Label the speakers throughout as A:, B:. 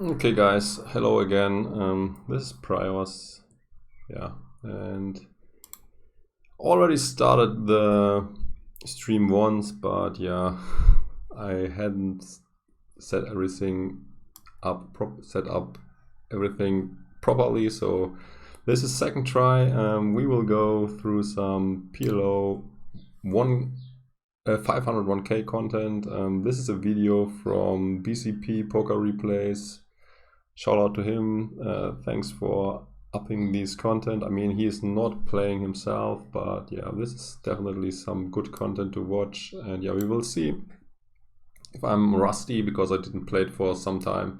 A: Okay guys, hello again. This is praios, and already started the stream once, but I hadn't set everything up, set up everything properly. So this is second try. We will go through some PLO1 501k content. This is a video from BCP Poker Replays. Shout out to him. Thanks for upping this content. I mean, he is not playing himself, but yeah, this is definitely some good content to watch. And yeah, we will see if I'm rusty because I didn't play it for some time.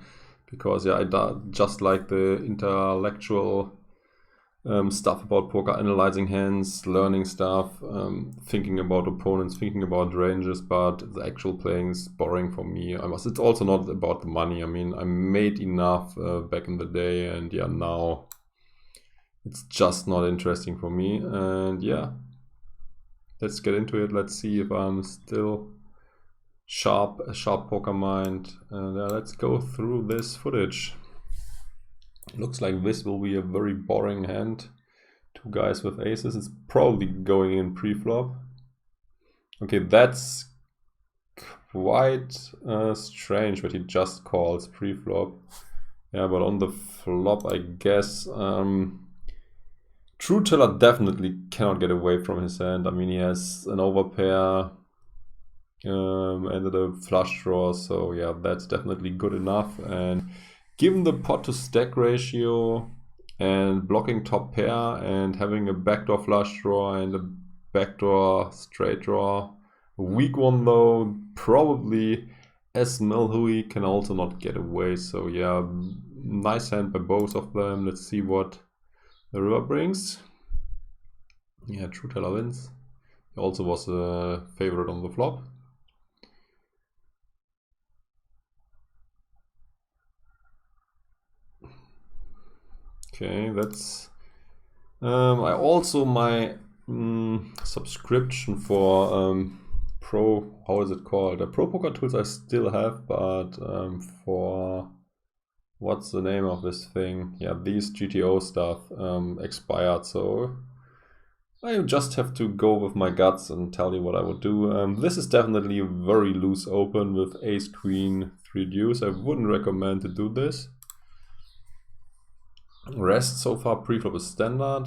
A: Because yeah, I just like the intellectual stuff about poker, analyzing hands, learning stuff, thinking about opponents, thinking about ranges, but the actual playing is boring for me. It's also not about the money. I mean, I made enough back in the day, and yeah, now it's just not interesting for me. And yeah, let's get into it. Let's see if I'm still a sharp poker mind. And let's go through this footage. Looks like this will be a very boring hand. Two guys with aces. It's probably going in pre-flop. Okay, that's quite strange that he just calls pre-flop. Yeah, but on the flop, I guess Trueteller definitely cannot get away from his hand. I mean, he has an overpair and a flush draw, so yeah, that's definitely good enough. And given the pot to stack ratio and blocking top pair and having a backdoor flush draw and a backdoor straight draw, a weak one though, probably as Melhui can also not get away. So yeah, nice hand by both of them. Let's see what the river brings. Yeah, Trueteller wins. He also was a favorite on the flop. Okay, that's I also my subscription for how is it called? The Pro Poker Tools I still have, but for what's the name of this thing? Yeah, these GTO stuff expired, so I just have to go with my guts and tell you what I would do. This is definitely a very loose open with ace, queen, 3 deuce. I wouldn't recommend to do this. Rest so far pre-flop is standard.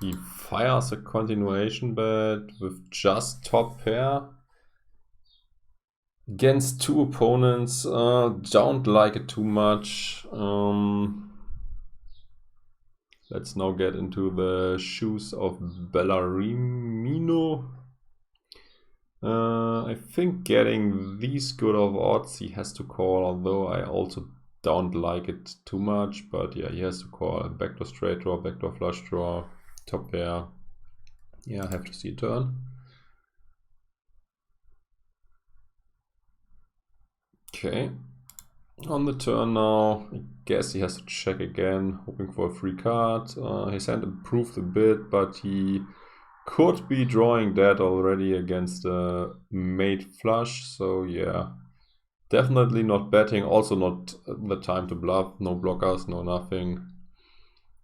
A: He fires a continuation bet with just top pair. Against two opponents, don't like it too much. Let's now get into the shoes of Bellarmino. I think getting these good of odds he has to call, although I also don't like it too much. But yeah, he has to call. Backdoor straight draw, backdoor flush draw, top pair. Yeah, I have to see a turn. Okay. On the turn now, I guess he has to check again, hoping for a free card. His hand improved a bit, but he could be drawing that already against a mate flush. So yeah, definitely not betting. Also not the time to bluff. No blockers, no nothing.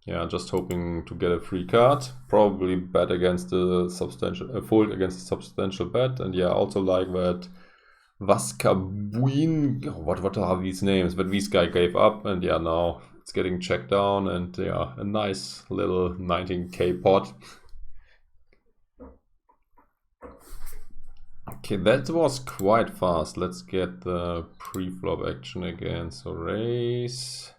A: Yeah, just hoping to get a free card. Probably bet against a substantial, fold against a substantial bet. And yeah, also like that Buyin, what are these names? But this guy gave up, and yeah, now it's getting checked down, and yeah, a nice little 19k pot. Okay, that was quite fast. Let's get the pre-flop action again. So raise.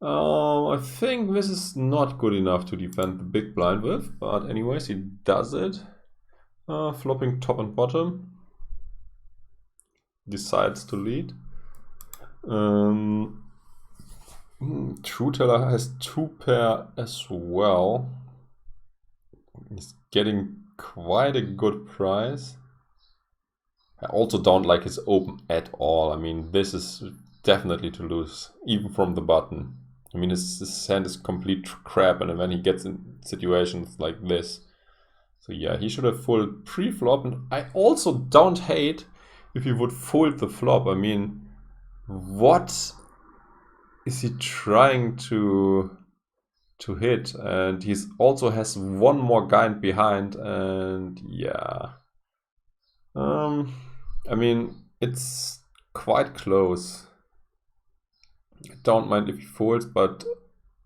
A: I think this is not good enough to defend the big blind with, but anyways, he does it. Flopping top and bottom. Decides to lead. Trueteller has two pair as well. He's getting quite a good price. I also don't like his open at all. I mean, this is definitely to lose, even from the button. I mean, his hand is complete crap, and when he gets in situations like this. So yeah, he should have folded pre-flop, and I also don't hate if he would fold the flop, I mean, what is he trying to hit? And he's also has one more guy behind, and yeah. I mean, it's quite close. I don't mind if he folds, but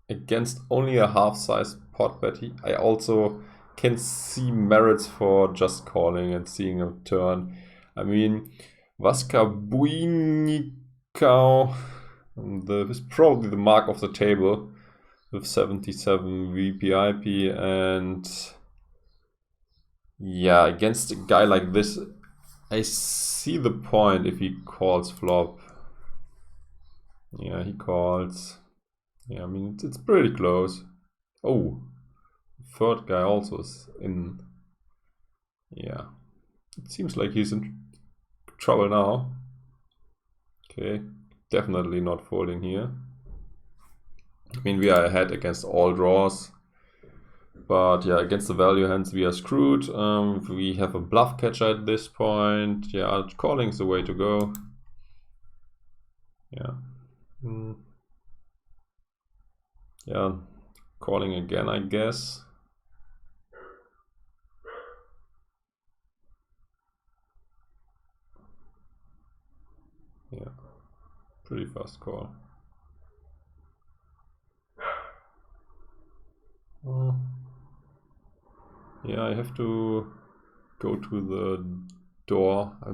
A: against only a half-size pot bet, I also can see merits for just calling and seeing a turn. I mean, Vaska Buyin is probably the mark of the table with 77 VPIP, and yeah, against a guy like this, I see the point if he calls flop. Yeah, he calls. Yeah, I mean, it's pretty close. Oh, third guy also is in. Yeah, it seems like he's in trouble now. Okay, definitely not folding here. I mean, we are ahead against all draws. But yeah, against the value hands, we are screwed. We have a bluff catcher at this point. Yeah, calling is the way to go. Yeah. Yeah, calling again, I guess. Yeah, pretty fast call. Yeah, I have to go to the door. I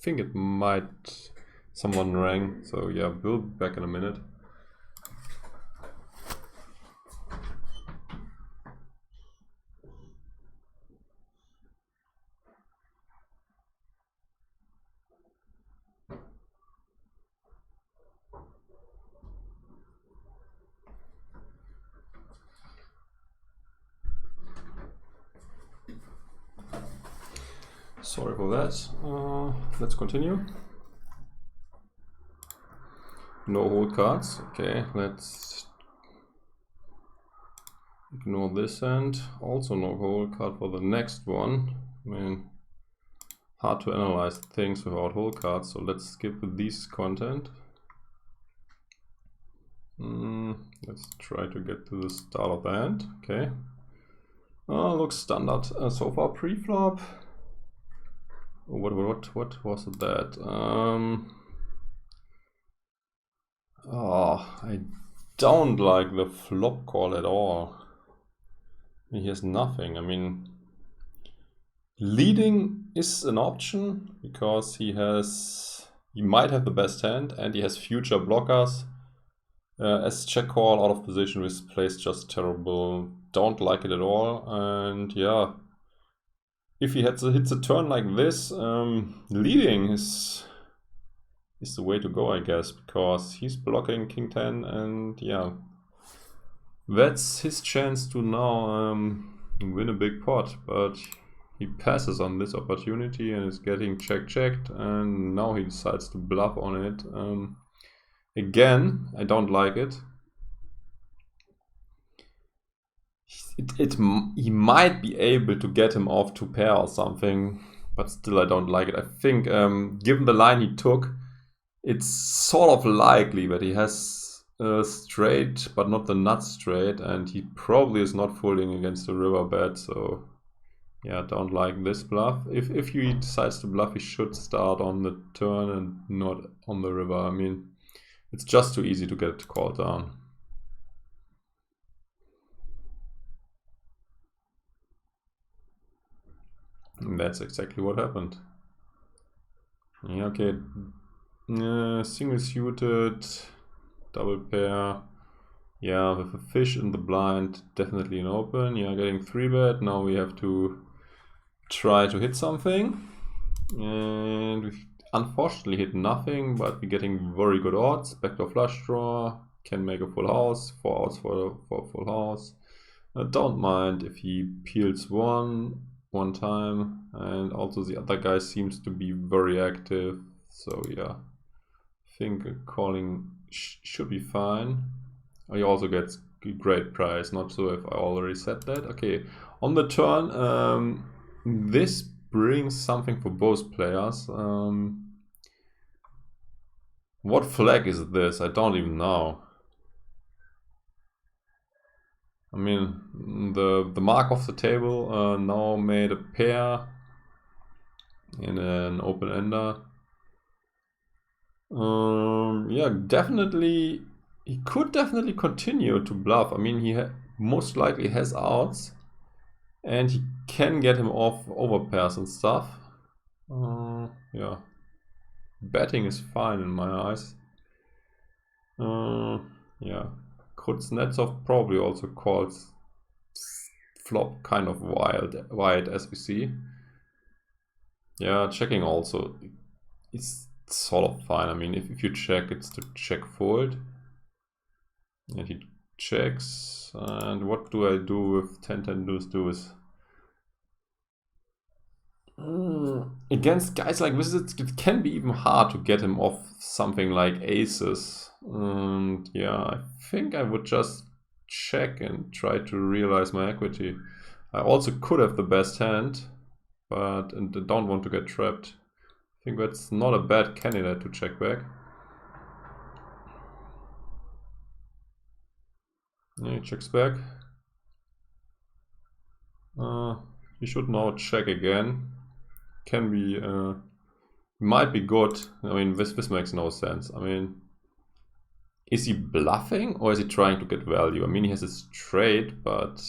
A: think it might... someone rang, so yeah, we'll be back in a minute. Sorry for that. Let's continue. No hold cards. Okay, let's ignore this end. Also no hold card for the next one. I mean, hard to analyze things without hold cards, so let's skip these content. Let's try to get to the start of the hand. Okay. Looks standard so far pre-flop. What was that? I don't like the flop call at all. I mean, he has nothing. I mean, leading is an option because he might have the best hand and he has future blockers. As check call out of position with plays just terrible. Don't like it at all. And yeah, if he hits a turn like this, leading is the way to go, I guess, because he's blocking King 10, and yeah, that's his chance to now win a big pot, but he passes on this opportunity and is getting checked, and now he decides to bluff on it. Again, I don't like it. He might be able to get him off 2 pair or something, but still I don't like it. I think given the line he took, it's sort of likely that he has a straight, but not the nut straight, and he probably is not folding against the river bet, so yeah, don't like this bluff. If he decides to bluff, he should start on the turn and not on the river. I mean, it's just too easy to get called down. And that's exactly what happened. Yeah, okay. Single suited, double pair. Yeah, with a fish in the blind, definitely an open. Yeah, getting 3-bet. Now we have to try to hit something. And we unfortunately hit nothing, but we're getting very good odds. Backdoor flush draw, can make a full house, 4 outs for a full house. Don't mind if he peels one time, and also the other guy seems to be very active, so yeah, I think calling should be fine. He also gets a great price, not sure if I already said that. Okay, on the turn, this brings something for both players. What flag is this? I don't even know. I mean, the mark of the table now made a pair in an open ender. Yeah, definitely, he could definitely continue to bluff. I mean, he most likely has outs, and he can get him off overpairs and stuff. Yeah, betting is fine in my eyes. Yeah, Kusnezow probably also calls flop kind of wide as we see. Yeah, checking also, it's sort of fine. I mean, if you check, it's to check fold. And he checks. And what do I do with 10-10 deuce? Against guys like this, it can be even hard to get him off something like aces. And yeah, I think I would just check and try to realize my equity. I also could have the best hand, but I don't want to get trapped. I think that's not a bad candidate to check back. Yeah, he checks back. He should now check again. Can be, might be good. I mean, this makes no sense. I mean, is he bluffing or is he trying to get value? I mean, he has a straight, but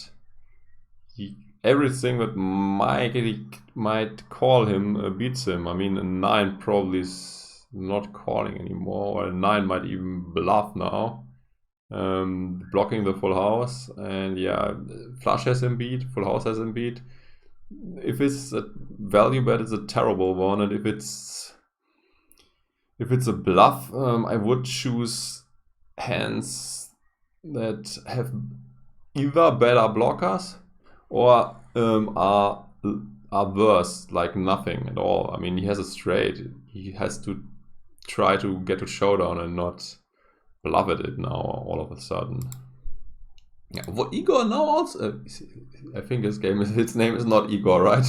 A: everything that might call him beats him. I mean, a 9 probably is not calling anymore, or a 9 might even bluff now. Blocking the full house, and yeah, flush has him beat, full house has him beat. If it's a value bet, it's a terrible one, and if it's a bluff, I would choose hands that have either better blockers or are worse, like nothing at all. I mean, he has a straight. He has to try to get to showdown and not bluff it now all of a sudden. Yeah, what Igor now also? I think his name is not Igor, right?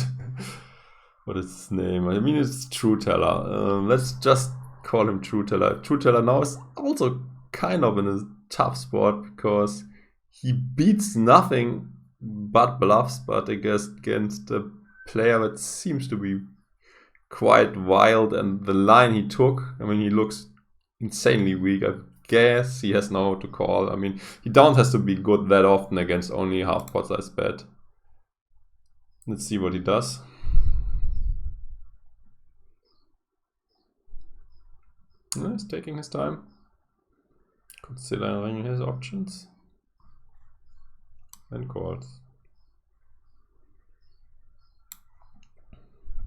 A: What is his name? I mean, it's Trueteller. Let's just call him Trueteller. Trueteller now is also kind of in a tough spot because he beats nothing but bluffs, but I guess against a player that seems to be quite wild, and the line he took, I mean, he looks insanely weak. I guess he has now to call. I mean, he don't has to be good that often against only half pot size bet. Let's see what he does. He's taking his time, considering his options, and calls.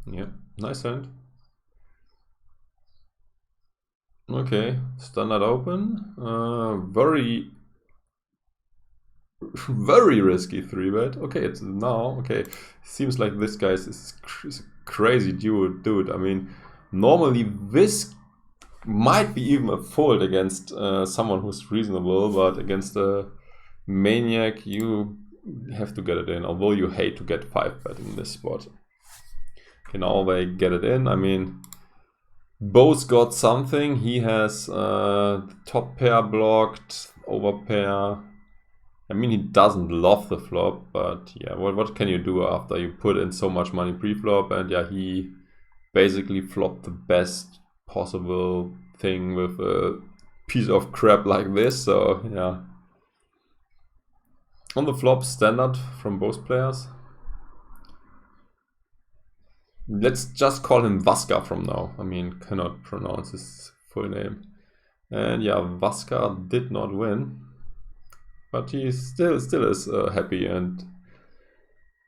A: Yeah, nice hand. Okay, standard open. Very risky 3-bet. Okay, it's now. Okay, seems like this guy is a crazy dude. I mean, normally this might be even a fold against someone who's reasonable, but against a maniac, you have to get it in. Although you hate to get 5-bet in this spot, you can always get it in. I mean, both got something. He has top pair blocked, over pair. I mean, he doesn't love the flop, but yeah, what can you do after you put in so much money pre-flop? And yeah, he basically flopped the best possible thing with a piece of crap like this. So yeah, on the flop, standard from both players. Let's just call him Vaska from now. I mean, cannot pronounce his full name. And yeah, Vaska did not win, but he still is happy and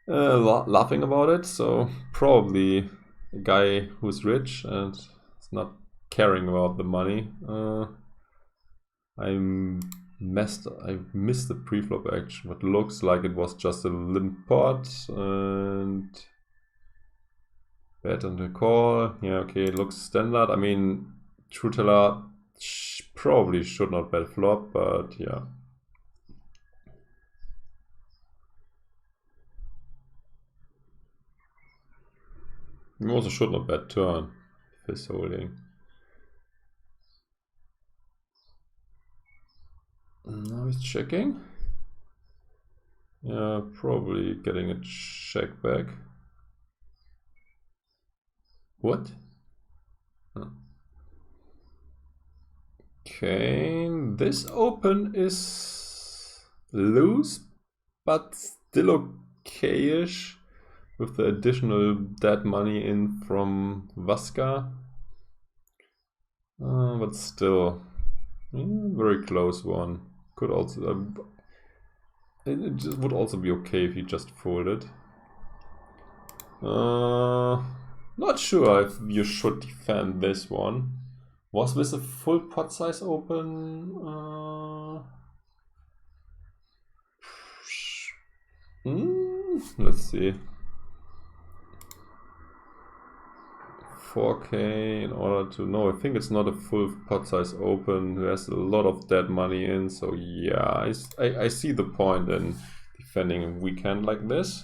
A: laughing about it. So probably a guy who's rich and is not caring about the money. I missed the pre-flop action, but looks like it was just a limp pot and bet on the call. Yeah, okay, it looks standard. I mean, Trueteller probably should not bet flop, but yeah. He also should not bet turn if he's holding. Now he's checking. Yeah, probably getting a check back. What? Oh. Okay, this open is loose, but still okay-ish with the additional dead money in from Vasca. But still, very close one. Could also, it just would also be okay if you just folded. Not sure if you should defend this one. Was this a full pot size open? Let's see. 4k in order to know. I think it's not a full pot size open. There's a lot of dead money in, so yeah, I see the point in defending a weekend like this.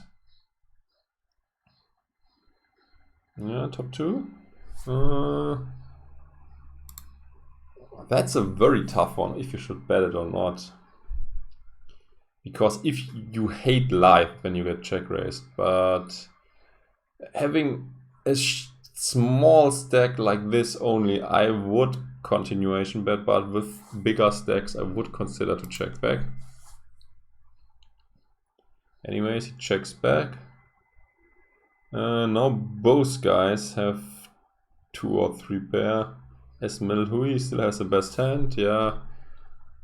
A: Yeah, top 2. That's a very tough one, if you should bet it or not. Because if you hate live when you get check raised, but having a small stack like this only, I would continuation bet, but with bigger stacks I would consider to check back. Anyways, he checks back. Now both guys have 2 or 3 pair. Hui still has the best hand, yeah.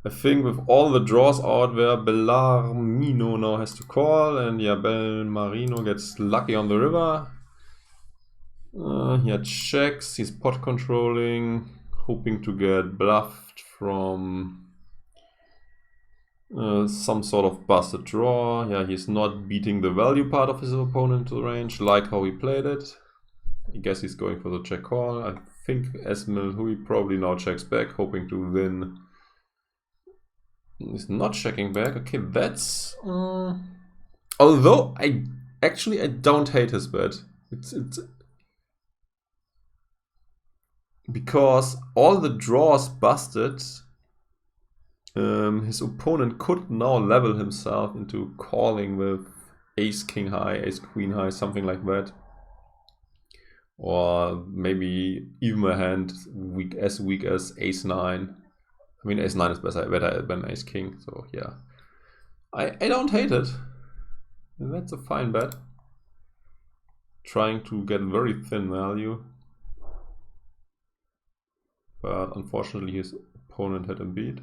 A: I think with all the draws out there, Bellarmino now has to call, and yeah, Belmarino gets lucky on the river. He checks, he's pot controlling, hoping to get bluffed from some sort of busted draw. Yeah, he's not beating the value part of his opponent to the range, like how he played it. I guess he's going for the check call. I think Hui probably now checks back, hoping to win. He's not checking back. Okay, that's... although I don't hate his bet. It's because all the draws busted, his opponent could now level himself into calling with ace king high, ace queen high, something like that. Or maybe even a hand weak as ace 9. I mean, ace 9 is better than ace king, so yeah. I don't hate it. That's a fine bet. Trying to get very thin value. But unfortunately his opponent had him beat.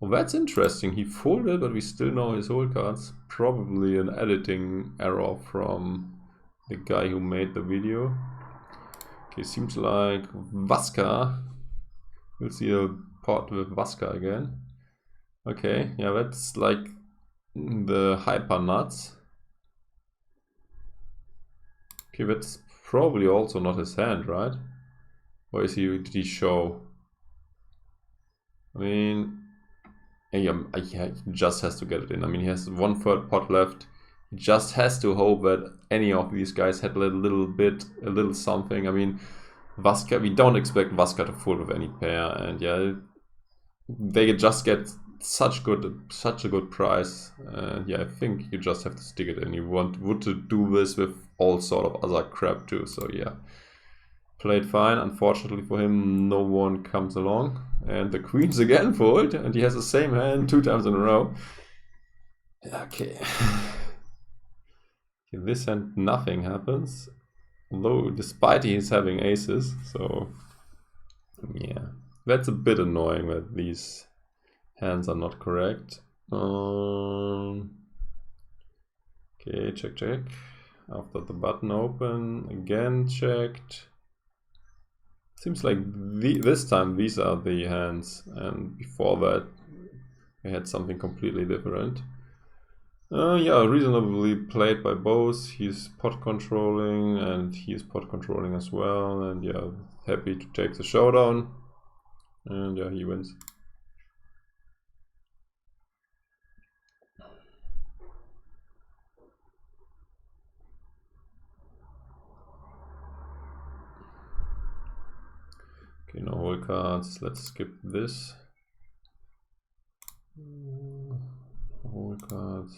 A: Well, that's interesting. He folded, but we still know his Holecards. Probably an editing error from the guy who made the video. Okay, seems like Vasca. We'll see a pot with Vasca again. Okay, yeah, that's like the hyper nuts. Okay, that's probably also not his hand, right? Or did he show? I mean, yeah, he just has to get it in. I mean, he has 1/3 pot left. He just has to hope that any of these guys had a little something. I mean, Vasca, we don't expect Vasca to fold with any pair, and yeah, they just get such a good price. And yeah, I think you just have to stick it in. You would to do this with all sort of other crap too. So yeah, played fine. Unfortunately for him, no one comes along, and the queens again fold, and he has the same hand 2 times in a row. Okay. In this hand, nothing happens. Although, despite he's having aces, so yeah, that's a bit annoying that these hands are not correct. Okay, check. After the button open, again checked. Seems like this time these are the hands, and before that I had something completely different. Yeah, reasonably played by both. He's pot controlling and he's pot controlling as well, and yeah, happy to take the showdown. And yeah, he wins. Okay, no Holecards. Let's skip this. Holecards.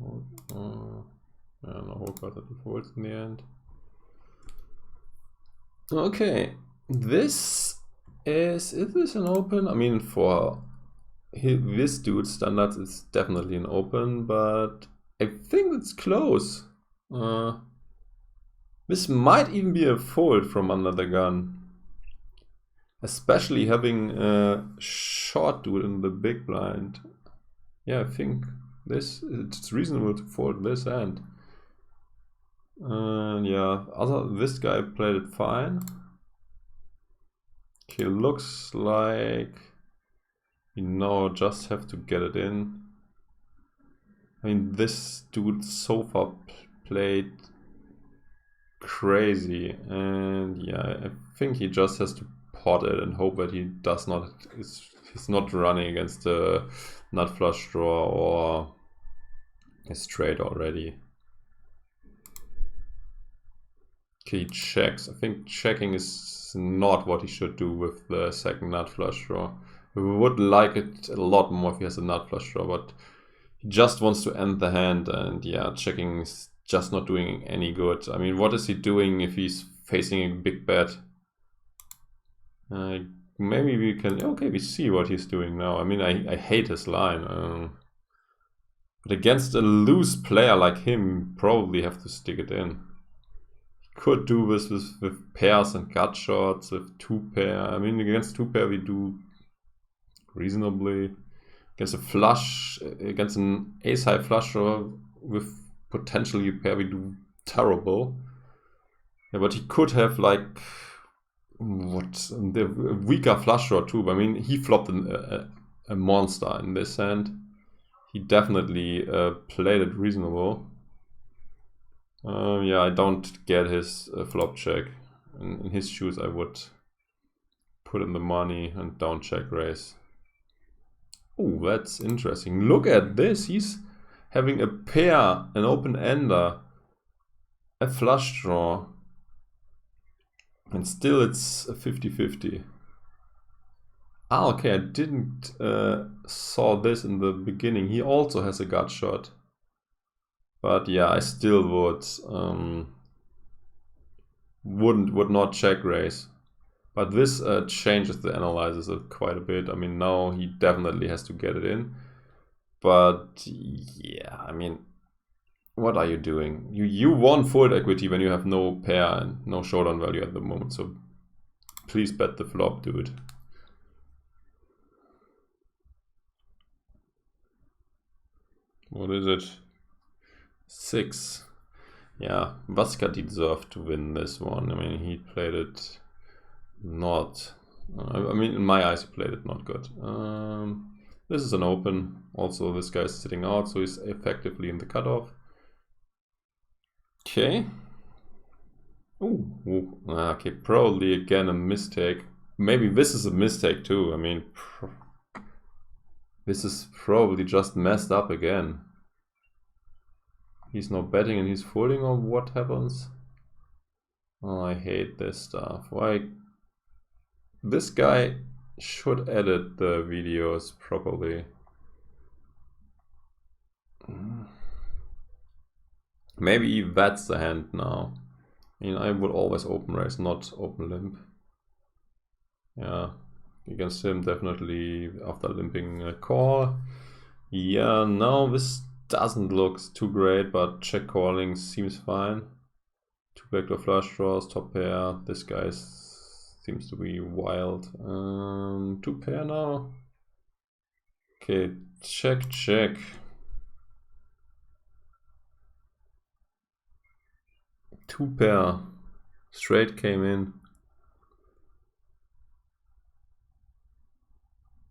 A: Yeah, no Holecards at the folds in the end. Okay, this is this an open? I mean, for this dude's standards, it's definitely an open, but I think it's close. This might even be a fold from under the gun. Especially having a short dude in the big blind. Yeah, I think it's reasonable to fold this hand. Yeah, this guy played it fine. Okay, looks like we now just have to get it in. I mean, this dude so far played crazy, and yeah, I think he just has to pot it and hope that he does not he's not running against a nut flush draw or a straight already. Okay, he checks. I think checking is not what he should do with the second nut flush draw. We would like it a lot more if he has a nut flush draw, but he just wants to end the hand, and yeah, checking is just not doing any good. I mean, what is he doing if he's facing a big bet? Maybe we can, okay, we see what he's doing now. I mean, I hate his line. But against a loose player like him, probably have to stick it in. He could do this with pairs and gut shots, with two pair. I mean, against two pair we do reasonably. Against a flush, against an ace-high flush draw with potentially a pair we do terrible. Yeah, but he could have like the weaker flush draw too. I mean, he flopped a monster in this hand. He definitely played it reasonable. Yeah, I don't get his flop check. In his shoes, I would put in the money and down check raise. Oh, that's interesting. Look at this. He's having a pair, an open ender, a flush draw. And still it's a 50-50. Ah, okay, I didn't saw this in the beginning. He also has a gut shot. But yeah, I still would not check raise. But this changes the analysis quite a bit. I mean, now he definitely has to get it in. But yeah, I mean, what are you doing? You want fold equity when you have no pair and no showdown value at the moment. So please bet the flop, dude. What is it? 6. Yeah, Vaska deserved to win this one. I mean, he played it not... I mean, in my eyes, he played it not good. This is an open. Also, this guy's sitting out, so he's effectively in the cutoff. Okay. Ooh. Okay, probably again a mistake. Maybe this is a mistake too. I mean, this is probably just messed up again. He's not betting and he's folding, or what happens? Oh, I hate this stuff. Why? This guy should edit the videos properly. Maybe that's the hand now. I mean, I would always open raise, not open limp. Yeah, against him definitely after limping a call. Yeah, no, this doesn't look too great, but check calling seems fine. 2 backdoor flush draws, top pair. This guy seems to be wild. 2 pair now. Okay, check. Two pair. Straight came in.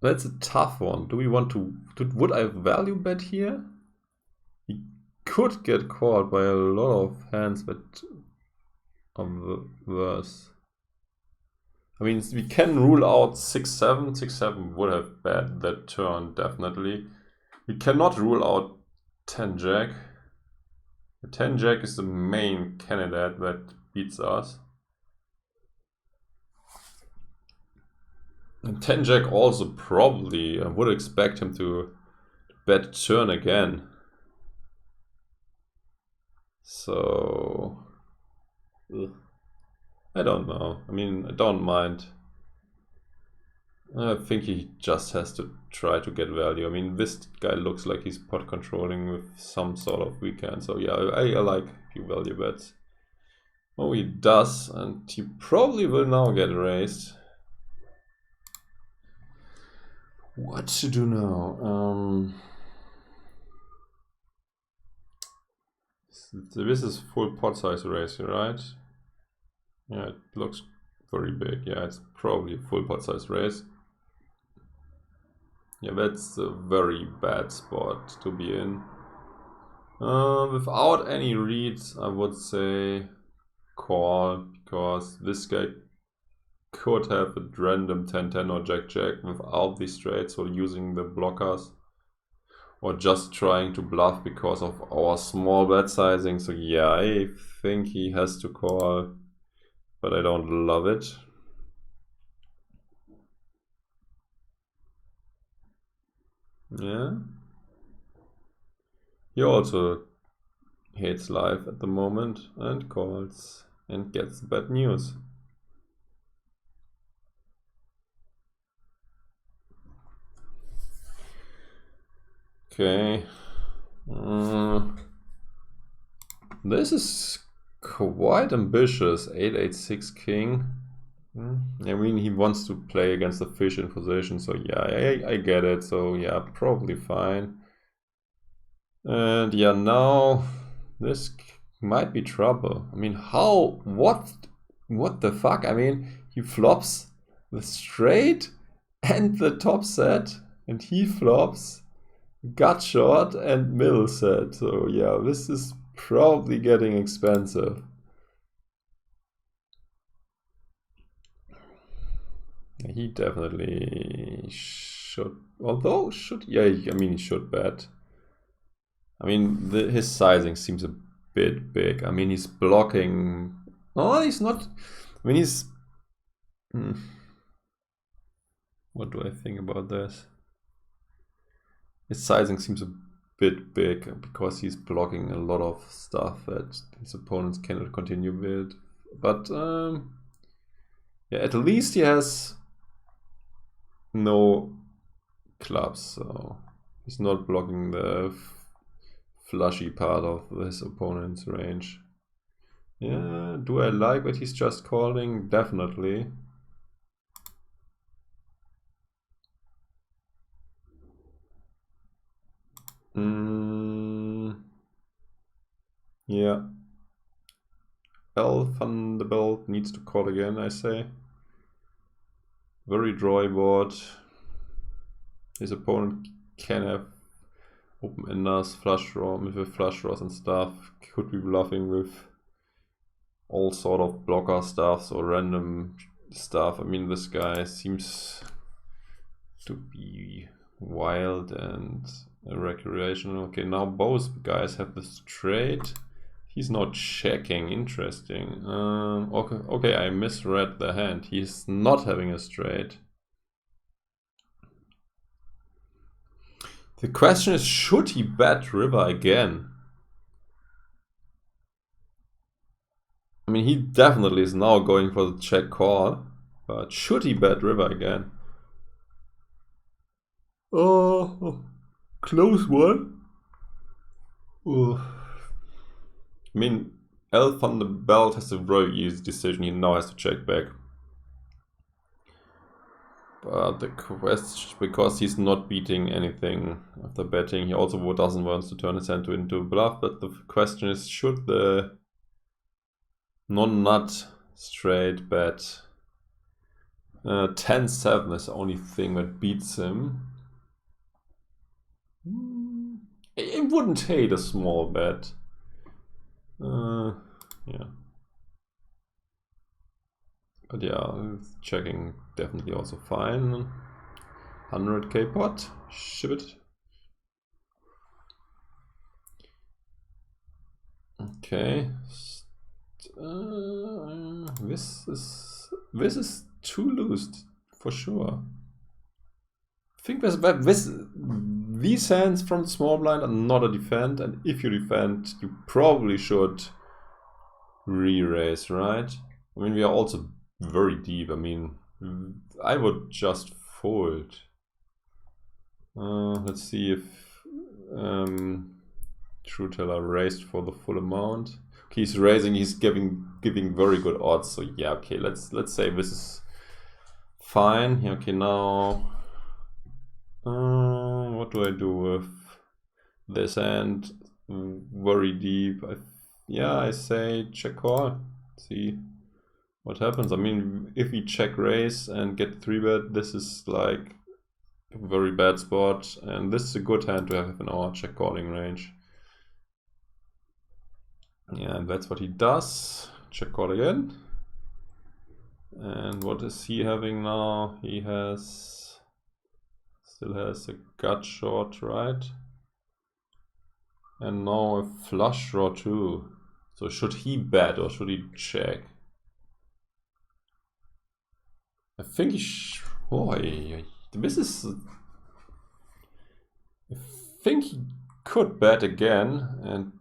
A: That's a tough one. Do we want to... Would I value bet here? He could get called by a lot of hands that are worse. I mean, we can rule out 6-7. 6-7 would have bet that turn, definitely. We cannot rule out 10-jack. The 10-jack is the main candidate that beats us. And 10 Jack also probably, I would expect him to bet turn again. So, I don't know. I mean, I don't mind. I think he just has to try to get value. I mean, this guy looks like he's pot controlling with some sort of weekend. So yeah, I like a few value bets. Oh, he does, and he probably will now get raised. What to do now? This is full pot size raise, right? Yeah, it looks very big. Yeah, it's probably a full pot size raise. Yeah, that's a very bad spot to be in. Without any reads, I would say call, because this guy could have a random 10-10 or Jack-Jack without these straights, or using the blockers, or just trying to bluff because of our small bet sizing. So yeah, I think he has to call, but I don't love it. Yeah. He also hates life at the moment and calls and gets bad news. Okay. This is quite ambitious. 8-8-6 king. I mean, he wants to play against the fish in position, so yeah, I get it. So yeah, probably fine. And yeah, now this might be trouble. I mean, how? What the fuck? I mean, he flops the straight and the top set, and he flops gut short and middle set. So yeah, this is probably getting expensive. He definitely should, although should, yeah, I mean, he should bet. I mean, his sizing seems a bit big. I mean, he's blocking. Oh, he's not. I mean, he's. What do I think about this? His sizing seems a bit big because he's blocking a lot of stuff that his opponents cannot continue with. But yeah, at least he has no clubs, so he's not blocking the flushy part of his opponent's range. Yeah, do I like what he's just calling? Definitely. Yeah. Rahul Van Den Belt needs to call again, I say. Very drawy board. His opponent can have open enders, flush draw with flush draws and stuff. Could be bluffing with all sort of blocker stuffs or random stuff. I mean, this guy seems to be wild and recreational. Okay, now both guys have the straight. He's not checking. Interesting. Okay, I misread the hand. He's not having a straight. The question is, should he bet river again? I mean, he definitely is now going for the check call, but should he bet river again? Oh, close one. I mean, Rahul Van Den Belt has a very easy decision. He now has to check back. But the question, because he's not beating anything after betting, he also doesn't want to turn his hand into a bluff. But the question is, should the non-nut straight bet? 10-7 is the only thing that beats him. I wouldn't hate a small bet. Yeah. But yeah, checking definitely also fine. 100k pot, ship it. Okay. This is too loose for sure. I think these hands from the small blind are not a defend, and if you defend, you probably should re-raise, right? I mean, we are also very deep. I mean, I would just fold. Let's see if Trueteller raised for the full amount. Okay, he's raising. He's giving very good odds. So yeah, okay. Let's say this is fine. Yeah, okay, now what do I do with this hand? Very deep. I say check call. See what happens. I mean, if we check raise and get 3-bet, this is like a very bad spot, and this is a good hand to have in our check calling range. Yeah, and that's what he does. Check call again. And what is he having now? He still has a gut shot, right? And now a flush draw too. So should he bet or should he check? I think he I think he could bet again and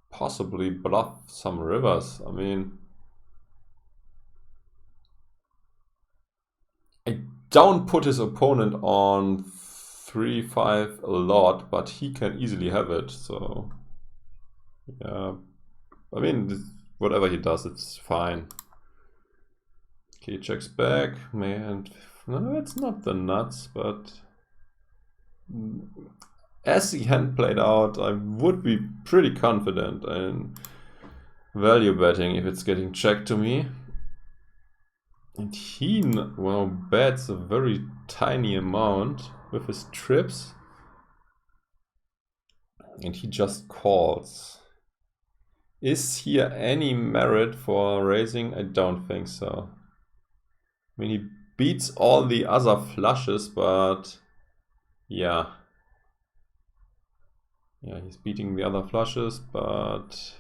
A: possibly bluff some rivers. I mean, I don't put his opponent on 3-5 a lot, but he can easily have it. So yeah, I mean, whatever he does, it's fine. Okay, he checks back. Man, no, it's not the nuts, but as the hand played out, I would be pretty confident in value betting if it's getting checked to me. And he, well, bets a very tiny amount with his trips. And he just calls. Is here any merit for raising? I don't think so. I mean, he beats all the other flushes, but yeah. Yeah, he's beating the other flushes, but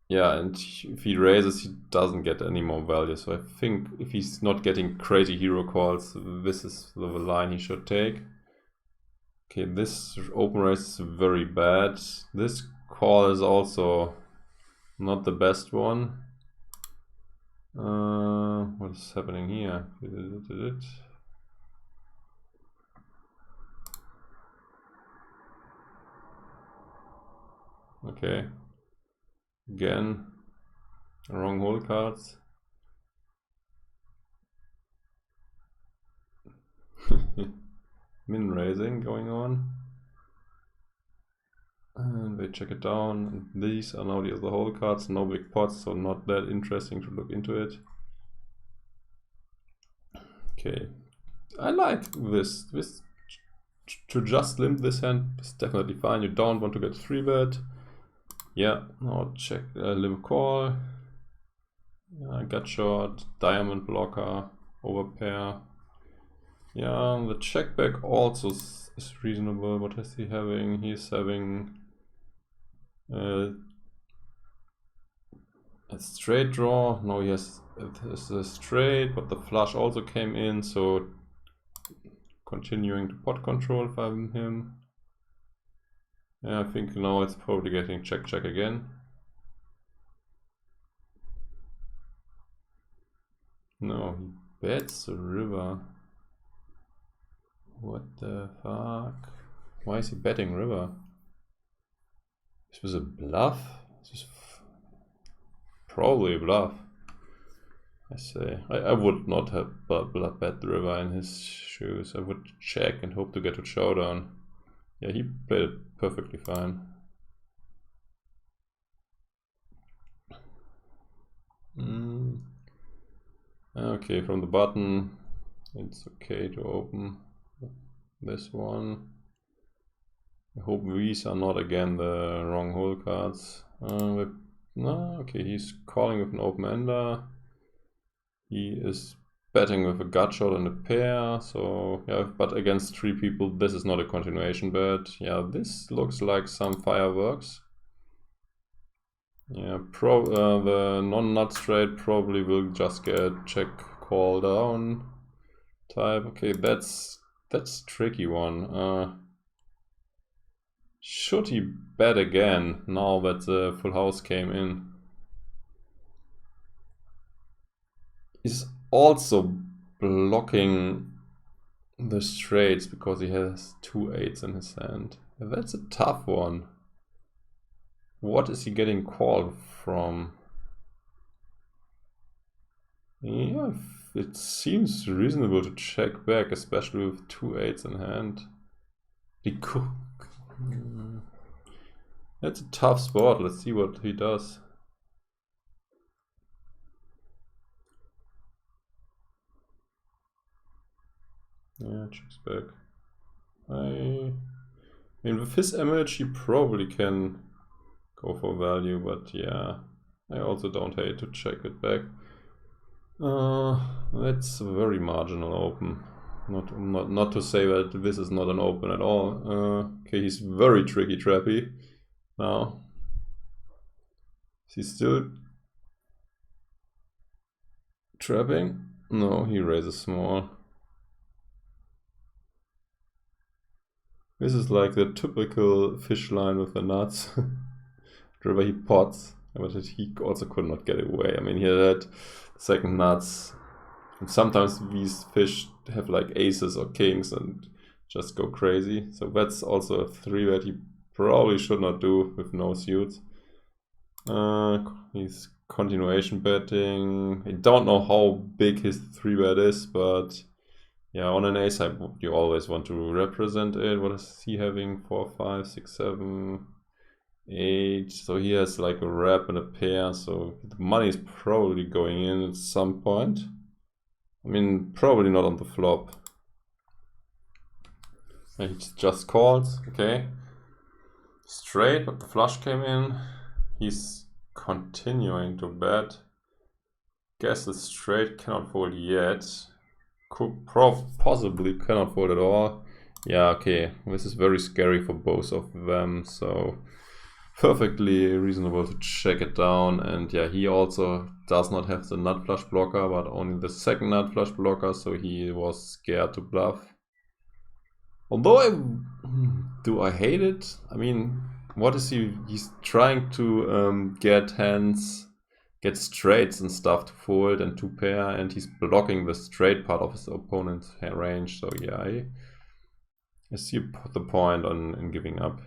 A: yeah, and if he raises, he doesn't get any more value. So I think if he's not getting crazy hero calls, this is the line he should take. Okay, this open raise is very bad. This call is also not the best one. What is happening here? Okay. Again, wrong hole cards. Min raising going on. And they check it down. And these are now the other hole cards. No big pots, so not that interesting to look into it. Okay. I like this. To just limp this hand is definitely fine. You don't want to get 3-bet. Yeah, now check limp call. Gut shot, diamond blocker, overpair. Yeah, the check back also is reasonable. What is he having? He's having a straight draw. No, he has a straight, but the flush also came in, so continuing to pot control if I'm him. Yeah, I think now it's probably getting check again. No, he bets the river. What the fuck? Why is he betting river? This was a bluff? This was probably a bluff. I say. I would not have bet the river in his shoes. I would check and hope to get a showdown. Yeah, he played it perfectly fine. Okay, from the button, it's okay to open this one. I hope these are not again the wrong hole cards. No, okay, he's calling with an open ender. He is betting with a gut shot and a pair. So yeah, but against 3 people, this is not a continuation bet. Yeah, this looks like some fireworks. Yeah, the non-nut straight probably will just get check call down type. Okay, that's tricky one. Should he bet again now that the full house came in? He's also blocking the straights because he has 2 8s in his hand. That's a tough one. What is he getting called from? Yeah, it seems reasonable to check back, especially with 2 8s in hand. He could. That's a tough spot. Let's see what he does. Yeah, checks back. I mean, with his image, he probably can go for value, but yeah, I also don't hate to check it back. That's a very marginal open. Not to say that this is not an open at all. Okay, he's very tricky trappy now. Is he still trapping? No, he raises small. This is like the typical fish line with the nuts. Where he pots, but he also could not get away. I mean, he had second nuts. And sometimes these fish have like aces or kings and just go crazy. So that's also a 3-bet he probably should not do with no suits. He's continuation betting. I don't know how big his 3-bet is, but yeah, on an ace side you always want to represent it. What is he having? 4, 5, 6, 7, 8. So he has like a rep and a pair. So the money is probably going in at some point. I mean, probably not on the flop. He just calls, okay. Straight, but the flush came in. He's continuing to bet. Guess the straight cannot fold yet. Could possibly cannot fold at all. Yeah, okay. This is very scary for both of them, so perfectly reasonable to check it down. And yeah, he also does not have the nut flush blocker, but only the second nut flush blocker, so he was scared to bluff. Although do I hate it? I mean, what is he? He's trying to get hands, get straights and stuff to fold and to pair, and he's blocking the straight part of his opponent's range. So yeah, I see the point in giving up.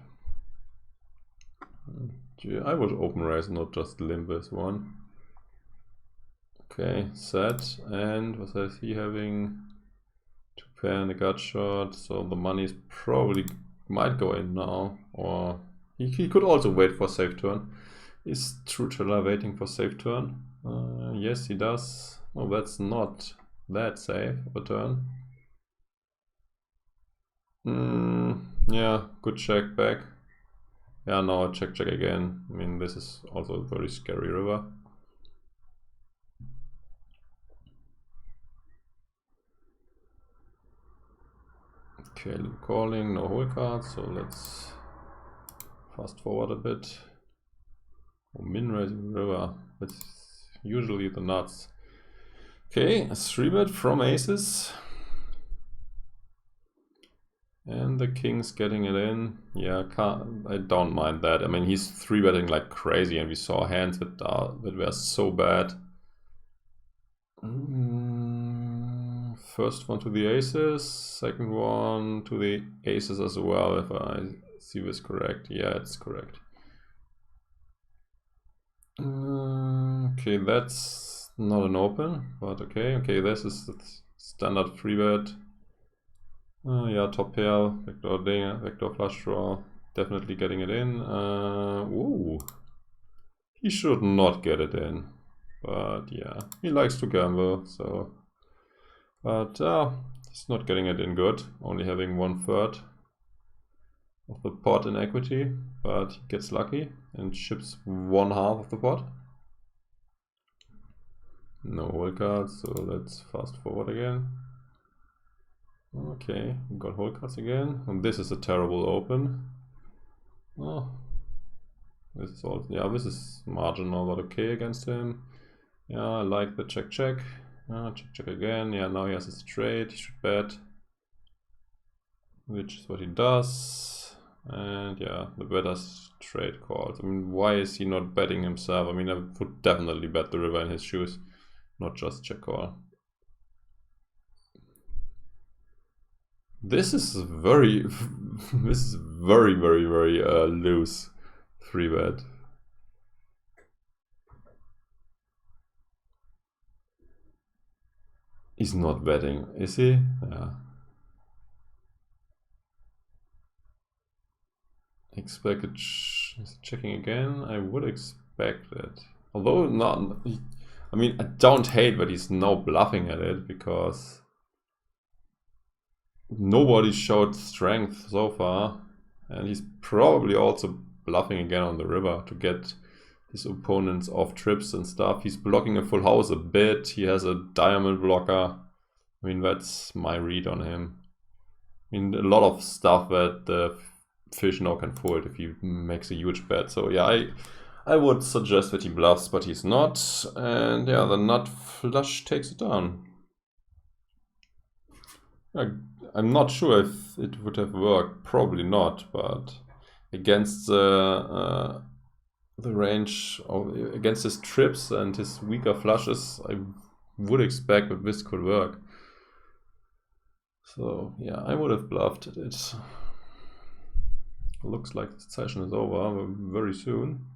A: I would open raise, not just limp this one. Okay, set. And what is he having? 2 pair and a gut shot. So the money is probably might go in now, or he could also wait for safe turn. Is Trueteller waiting for safe turn? Yes, he does. Oh, that's not that safe of a turn. Yeah, good check back. Yeah, now check again. I mean, this is also a very scary river. Okay, calling, no hole cards, so let's fast forward a bit. Oh, min raising river, that's usually the nuts. Okay, a 3-bet from aces. And the king's getting it in. Yeah, I don't mind that. I mean, he's 3-betting like crazy, and we saw hands that were so bad. First one to the aces, second one to the aces as well, if I see this correct. Yeah, it's correct. Okay, that's not an open, but okay. Okay, this is the standard 3-bet. Yeah, top pair, vector dinger, vector flush draw, definitely getting it in. Ooh, he should not get it in, but yeah, he likes to gamble, so. But he's not getting it in good, only having 1/3 of the pot in equity, but he gets lucky and chips 1/2 of the pot. No hole cards, so let's fast forward again. Okay, we got hole cards again, and this is a terrible open. Oh, This is all, yeah, this is marginal, but okay against him. Yeah, I like the check. Check again. Yeah, now he has a straight. He should bet, which is what he does. And yeah, the better straight calls. I mean, why is he not betting himself? I mean, I would definitely bet the river in his shoes, not just check call. This is very, very loose 3-bet. He's not betting, is he? Yeah. Expected checking again. I would expect it, although not. I mean, I don't hate that he's now bluffing at it because nobody showed strength so far, and he's probably also bluffing again on the river to get his opponents off trips and stuff. He's blocking a full house a bit. He has a diamond blocker. I mean, that's my read on him. I mean, a lot of stuff that the fish now can fold if he makes a huge bet. So yeah, I would suggest that he bluffs, but he's not. And yeah, the nut flush takes it down. I'm not sure if it would have worked. Probably not, but against the range of, against his trips and his weaker flushes, I would expect that this could work. So yeah, I would have bluffed it. Looks like the session is over very soon.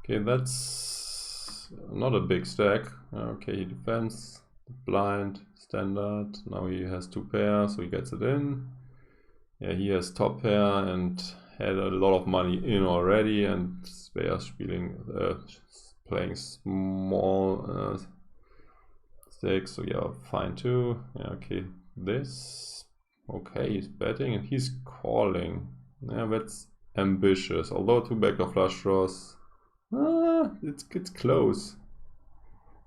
A: Okay, that's not a big stack. Okay, he defends, blind, standard. Now he has 2 pair, so he gets it in. Yeah, he has top pair and had a lot of money in already, and they are playing small stakes, so yeah, fine too. Yeah, okay, this. Okay, he's betting and he's calling. Yeah, that's ambitious. Although 2 backdoor flush draws, it's close.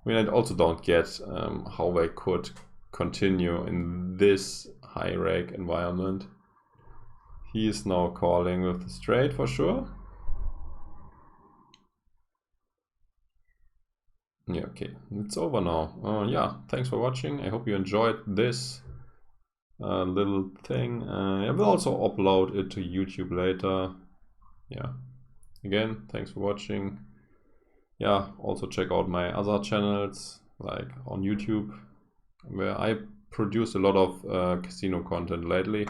A: I mean, I also don't get how they could continue in this high rake environment. He is now calling with the straight for sure. Yeah, okay, it's over now. Yeah, thanks for watching. I hope you enjoyed this little thing. I will also upload it to YouTube later. Yeah, again, thanks for watching. Yeah, also check out my other channels, like on YouTube, where I produce a lot of casino content lately.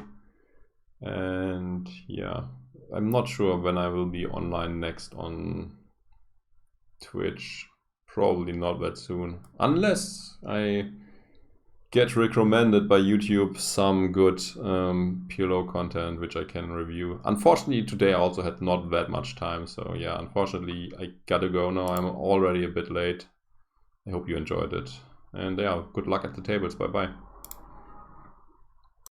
A: And yeah, I'm not sure when I will be online next on Twitch. Probably not that soon, unless I get recommended by YouTube some good PLO content which I can review. Unfortunately, today I also had not that much time, so yeah, unfortunately I gotta go now. I'm already a bit late. I hope you enjoyed it, and yeah, good luck at the tables. Bye bye.